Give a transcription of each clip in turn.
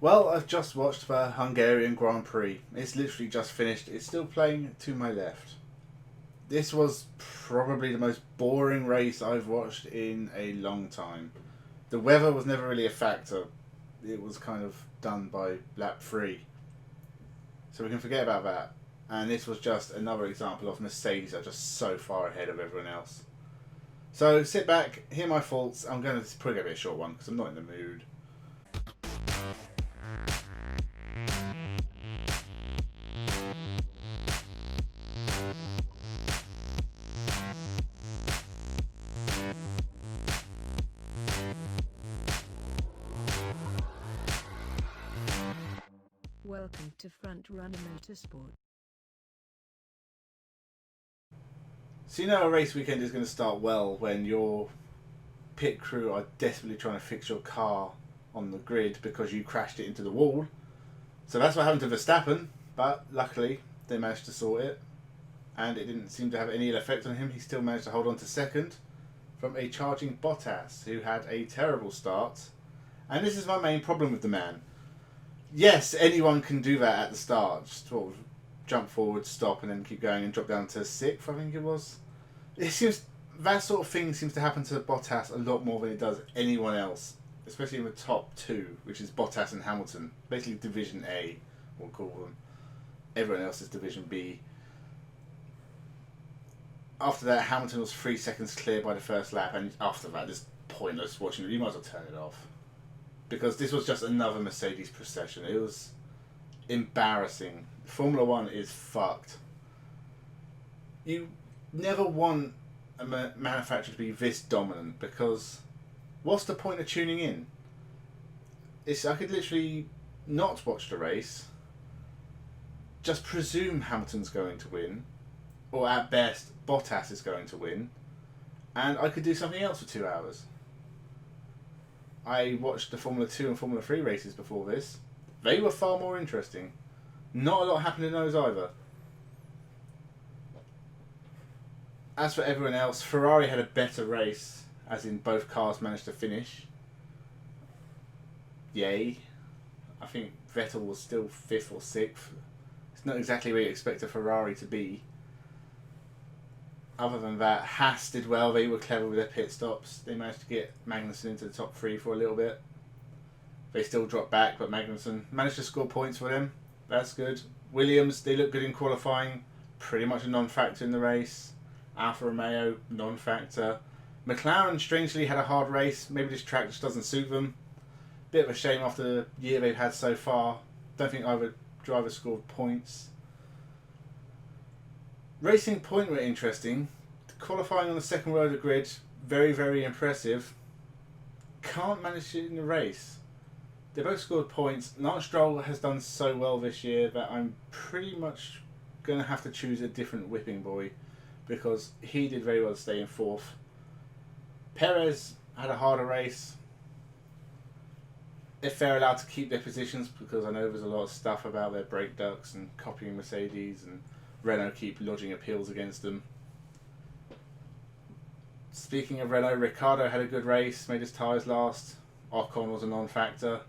Well, I've just watched the Hungarian Grand Prix. It's literally just finished. It's still playing to my left. This was probably the most boring race I've watched in a long time. The weather was never really a factor. It was kind of done by lap 3. So we can forget about that. And this was just another example of Mercedes are just so far ahead of everyone else. So sit back, hear my faults. I'm going to probably get a short one because I'm not in the mood. Welcome to Frontrunner Motorsport. So you know a race weekend is going to start well when your pit crew are desperately trying to fix your car on the grid because you crashed it into the wall. So that's what happened to Verstappen, but luckily they managed to sort it and it didn't seem to have any ill effect on him. He still managed to hold on to second from a charging Bottas who had a terrible start. And this is my main problem with the man. Yes, anyone can do that at the start. Just sort of jump forward, stop, and then keep going and drop down to 6th, I think it was. It seems that sort of thing seems to happen to Bottas a lot more than it does anyone else, especially in the top 2, which is Bottas and Hamilton. Basically Division A, we'll call them. Everyone else is Division B. After that, Hamilton was 3 seconds clear by the first lap, and after that, it's pointless watching it. You might as well turn it off. Because this was just another Mercedes procession. It was embarrassing. Formula 1 is fucked. You never want a manufacturer to be this dominant because what's the point of tuning in? I could literally not watch the race, just presume Hamilton's going to win, or at best Bottas is going to win, and I could do something else for 2 hours. I watched the Formula 2 and Formula 3 races before this. They were far more interesting. Not a lot happened in those either. As for everyone else, Ferrari had a better race, as in both cars managed to finish. Yay. I think Vettel was still 5th or 6th. It's not exactly where you expect a Ferrari to be. Other than that, Haas did well. They were clever with their pit stops. They managed to get Magnussen into the top 3 for a little bit. They still dropped back, but Magnussen managed to score points for them. That's good. Williams, they look good in qualifying. Pretty much a non-factor in the race. Alfa Romeo, non-factor. McLaren, strangely, had a hard race. Maybe this track just doesn't suit them. Bit of a shame after the year they've had so far. Don't think either driver scored points. Racing Point were interesting. Qualifying on the second row of the grid, very, very impressive. Can't manage it in the race. They both scored points. Lance Stroll has done so well this year that I'm pretty much going to have to choose a different whipping boy because he did very well to stay in 4th. Perez had a harder race. If they're allowed to keep their positions, because I know there's a lot of stuff about their brake ducts and copying Mercedes, and Renault keep lodging appeals against them. Speaking of Renault, Ricciardo had a good race, made his tyres last. Ocon was a non-factor.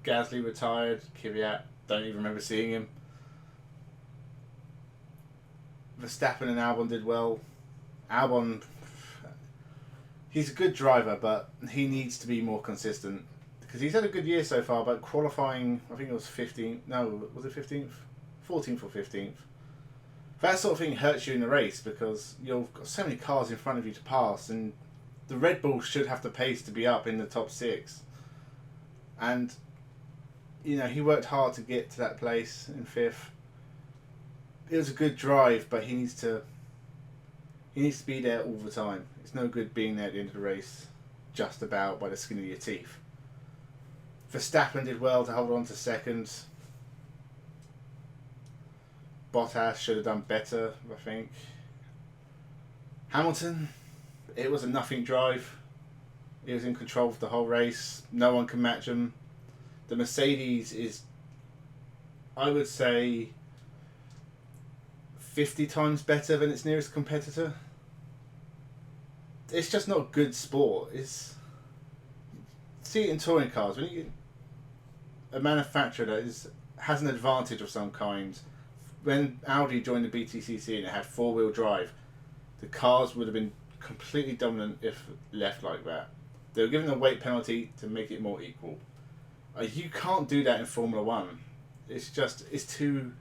Gasly retired. Kvyat, don't even remember seeing him. Verstappen and Albon did well. Albon, he's a good driver, but he needs to be more consistent. Because he's had a good year so far, but qualifying, I think it was 15th. No, was it 15th? 14th or 15th. That sort of thing hurts you in the race because you've got so many cars in front of you to pass, and the Red Bull should have the pace to be up in the top 6. And, you know, he worked hard to get to that place in 5th. It was a good drive, but he needs to be there all the time. It's no good being there at the end of the race just about by the skin of your teeth. Verstappen did well to hold on to second. Bottas should have done better, I think. Hamilton, it was a nothing drive. He was in control of the whole race. No one can match him. The Mercedes is, I would say, 50 times better than its nearest competitor. It's just not a good sport. See it in touring cars. a manufacturer that has an advantage of some kind. When Audi joined the BTCC and it had four-wheel drive, the cars would have been completely dominant if left like that. They were given a weight penalty to make it more equal. You can't do that in Formula One. It's too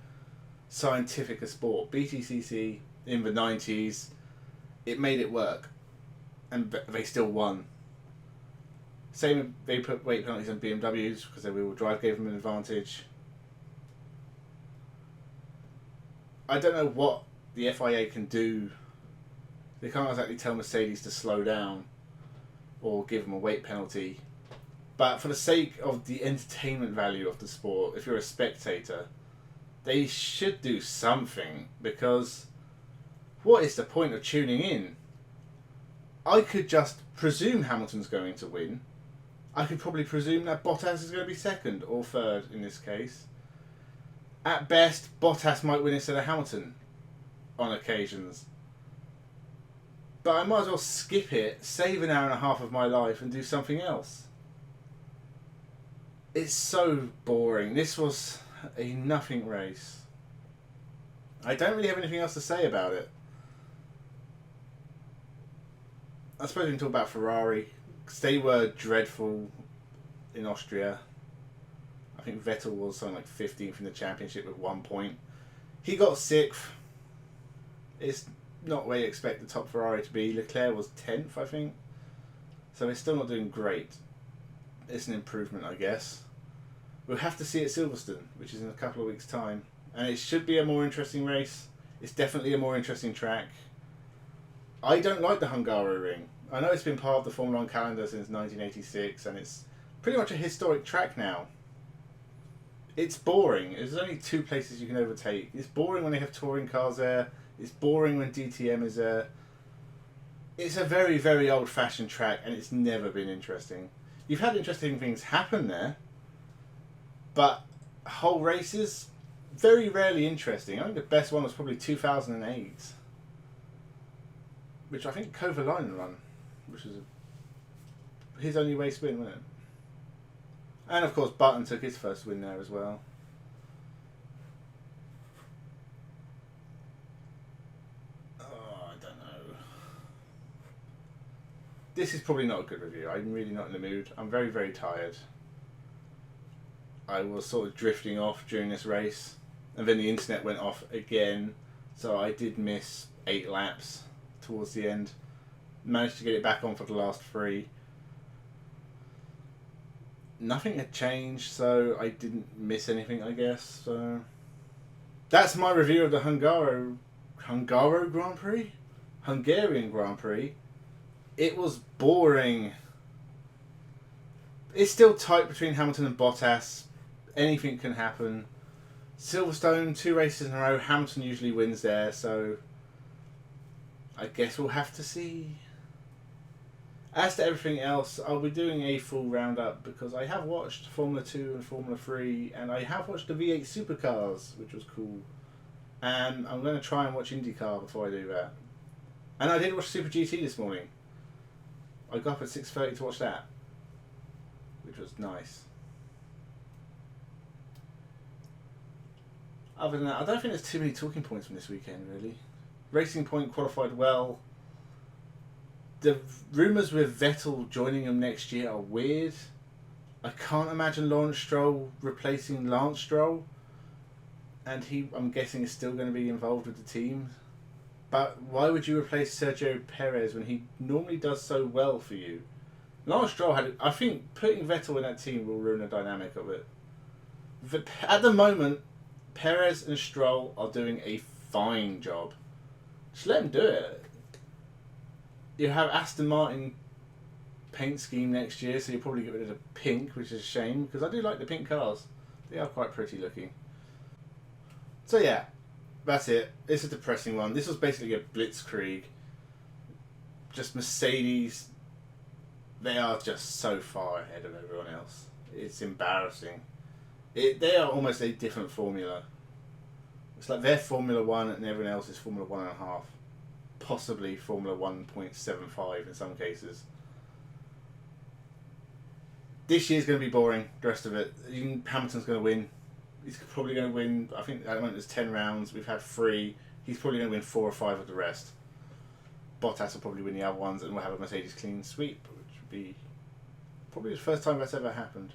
scientific a sport. BTCC in the 90s, it made it work, and they still won. Same, they put weight penalties on BMWs because their wheel drive gave them an advantage. I don't know what the FIA can do. They can't exactly tell Mercedes to slow down or give them a weight penalty. But for the sake of the entertainment value of the sport, if you're a spectator, they should do something, because what is the point of tuning in? I could just presume Hamilton's going to win. I could probably presume that Bottas is going to be second or third in this case. At best, Bottas might win instead of Hamilton on occasions. But I might as well skip it, save an hour and a half of my life and do something else. It's so boring. This was a nothing race. I don't really have anything else to say about it. I suppose we can talk about Ferrari, because they were dreadful in Austria. I think Vettel was something like 15th in the championship with 1 point. He got 6th. It's not where you expect the top Ferrari to be. Leclerc was 10th, I think. So they're still not doing great. It's an improvement, I guess. We'll have to see it at Silverstone, which is in a couple of weeks' time. And it should be a more interesting race. It's definitely a more interesting track. I don't like the Hungary ring. I know it's been part of the Formula 1 calendar since 1986, and it's pretty much a historic track now. It's boring. There's only 2 places you can overtake. It's boring when they have touring cars there. It's boring when DTM is there. It's a very, very old-fashioned track, and it's never been interesting. You've had interesting things happen there, but whole races, very rarely interesting. I think the best one was probably 2008, which I think Kovalainen won, which was his only race win, wasn't it? And of course Button took his first win there as well. Oh, I don't know. This is probably not a good review. I'm really not in the mood. I'm very, very tired. I was sort of drifting off during this race, and then the internet went off again, so I did miss 8 laps towards the end. Managed to get it back on for the last 3. Nothing had changed, so I didn't miss anything, I guess. So that's my review of the Hungarian Grand Prix. It was boring. It's still tight between Hamilton and Bottas. Anything can happen. Silverstone, 2 races in a row. Hamilton usually wins there, so I guess we'll have to see. As to everything else, I'll be doing a full roundup because I have watched Formula 2 and Formula 3, and I have watched the V8 Supercars, which was cool. And I'm going to try and watch IndyCar before I do that. And I did watch Super GT this morning. I got up at 6:30 to watch that, which was nice. Other than that, I don't think there's too many talking points from this weekend, really. Racing Point qualified well. The rumours with Vettel joining them next year are weird. I can't imagine Lawrence Stroll replacing Lance Stroll. And I'm guessing, is still going to be involved with the team. But why would you replace Sergio Perez when he normally does so well for you? Lance Stroll I think putting Vettel in that team will ruin the dynamic of it. At the moment, Perez and Stroll are doing a fine job. Just let them do it. You have Aston Martin paint scheme next year, so you'll probably get rid of the pink, which is a shame, because I do like the pink cars. They are quite pretty looking. So yeah, that's it. It's a depressing one. This was basically a Blitzkrieg. Just Mercedes, they are just so far ahead of everyone else. It's embarrassing. They are almost a different formula. It's like they're Formula 1 and everyone else is Formula 1.5. Possibly Formula 1.75 in some cases. This year's going to be boring. The rest of it, Hamilton's going to win. He's probably going to win. I think at the moment there's 10 rounds. We've had 3. He's probably going to win 4 or 5 of the rest. Bottas will probably win the other ones, and we'll have a Mercedes clean sweep, which would be probably the first time that's ever happened.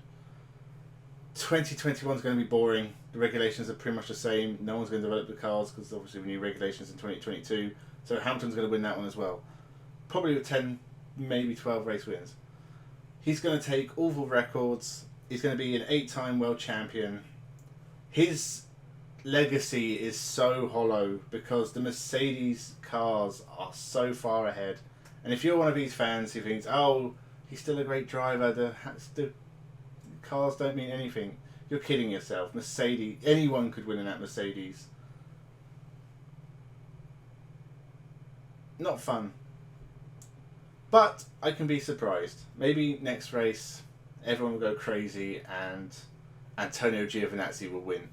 2021 is going to be boring. The regulations are pretty much the same. No one's going to develop the cars because obviously we need regulations in 2022. So Hamilton's going to win that one as well. Probably with 10, maybe 12 race wins. He's going to take all the records. He's going to be an 8-time world champion. His legacy is so hollow because the Mercedes cars are so far ahead. And if you're one of these fans who thinks, oh, he's still a great driver, the cars don't mean anything, you're kidding yourself. Mercedes, anyone could win in that Mercedes. Not fun. But I can be surprised. Maybe next race everyone will go crazy and Antonio Giovinazzi will win.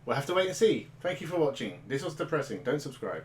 We'll have to wait and see. Thank you for watching. This was depressing. Don't subscribe.